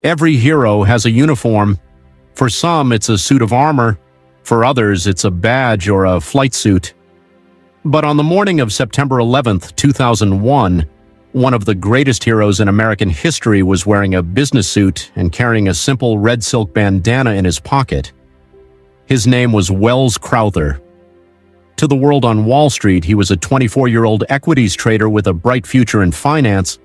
Every hero has a uniform. For some, it's a suit of armor. For others, it's a badge or a flight suit. But on the morning of September 11th, 2001, one of the greatest heroes in American history was wearing a business suit and carrying a simple red silk bandana in his pocket. His name was Welles Crowther. To the world on Wall Street, he was a 24-year-old equities trader with a bright future in finance,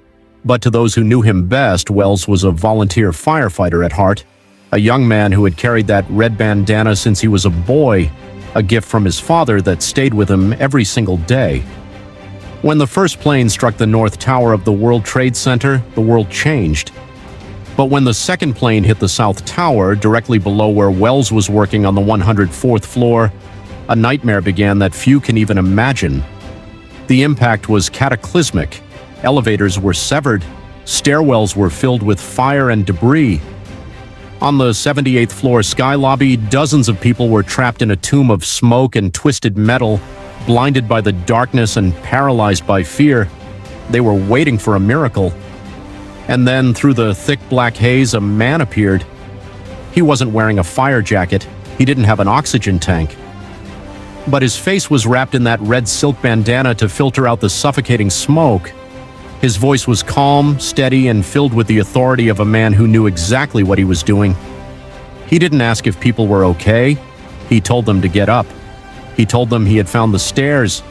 but to those who knew him best, Welles was a volunteer firefighter at heart, a young man who had carried that red bandana since he was a boy, a gift from his father that stayed with him every single day. When the first plane struck the North Tower of the World Trade Center, the world changed. But when the second plane hit the South Tower, directly below where Welles was working on the 104th floor, a nightmare began that few can even imagine. The impact was cataclysmic. Elevators were severed. Stairwells were filled with fire and debris. On the 78th floor sky lobby, dozens of people were trapped in a tomb of smoke and twisted metal, blinded by the darkness and paralyzed by fear. They were waiting for a miracle. And then, through the thick black haze, a man appeared. He wasn't wearing a fire jacket. He didn't have an oxygen tank. But his face was wrapped in that red silk bandana to filter out the suffocating smoke. His voice was calm, steady, and filled with the authority of a man who knew exactly what he was doing. He didn't ask if people were okay. He told them to get up. He told them he had found the stairs.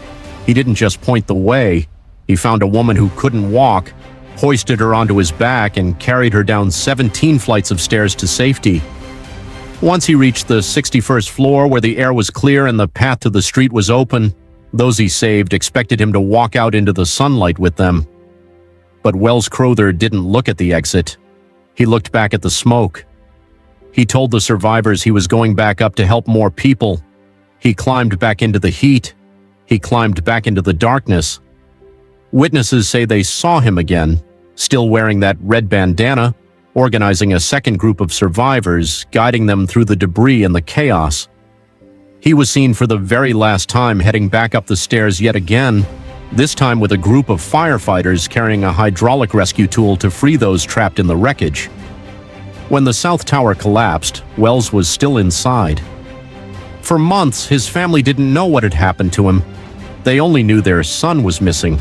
He didn't just point the way. He found a woman who couldn't walk, hoisted her onto his back, and carried her down 17 flights of stairs to safety. Once he reached the 61st floor, where the air was clear and the path to the street was open, those he saved expected him to walk out into the sunlight with them. But Welles Crowther didn't look at the exit. He looked back at the smoke. He told the survivors he was going back up to help more people. He climbed back into the heat. He climbed back into the darkness. Witnesses say they saw him again, still wearing that red bandana, organizing a second group of survivors, guiding them through the debris and the chaos. He was seen for the very last time heading back up the stairs yet again, this time with a group of firefighters carrying a hydraulic rescue tool to free those trapped in the wreckage. When the South Tower collapsed, Welles was still inside. For months, his family didn't know what had happened to him. They only knew their son was missing.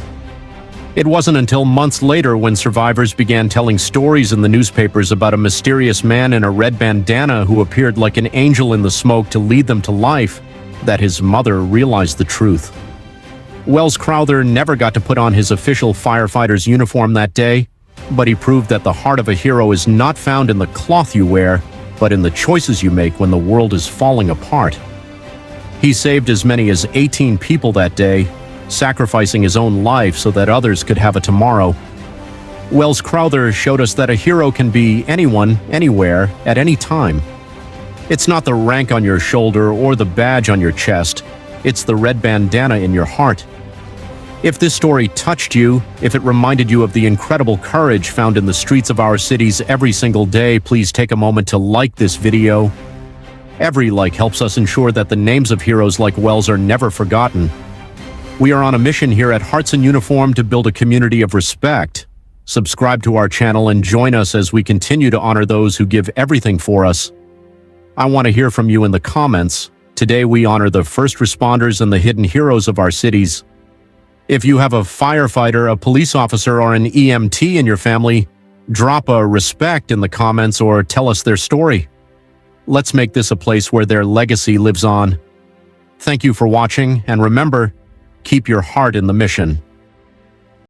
It wasn't until months later, when survivors began telling stories in the newspapers about a mysterious man in a red bandana who appeared like an angel in the smoke to lead them to life, that his mother realized the truth. Welles Crowther never got to put on his official firefighter's uniform that day, but he proved that the heart of a hero is not found in the cloth you wear, but in the choices you make when the world is falling apart. He saved as many as 18 people that day, sacrificing his own life so that others could have a tomorrow. Welles Crowther showed us that a hero can be anyone, anywhere, at any time. It's not the rank on your shoulder or the badge on your chest. It's the red bandana in your heart. If this story touched you, if it reminded you of the incredible courage found in the streets of our cities every single day, please take a moment to like this video. Every like helps us ensure that the names of heroes like Welles are never forgotten. We are on a mission here at Hearts in Uniform to build a community of respect. Subscribe to our channel and join us as we continue to honor those who give everything for us. I want to hear from you in the comments. Today we honor the first responders and the hidden heroes of our cities. If you have a firefighter, a police officer, or an EMT in your family, drop a respect in the comments or tell us their story. Let's make this a place where their legacy lives on. Thank you for watching, and remember, keep your heart in the mission.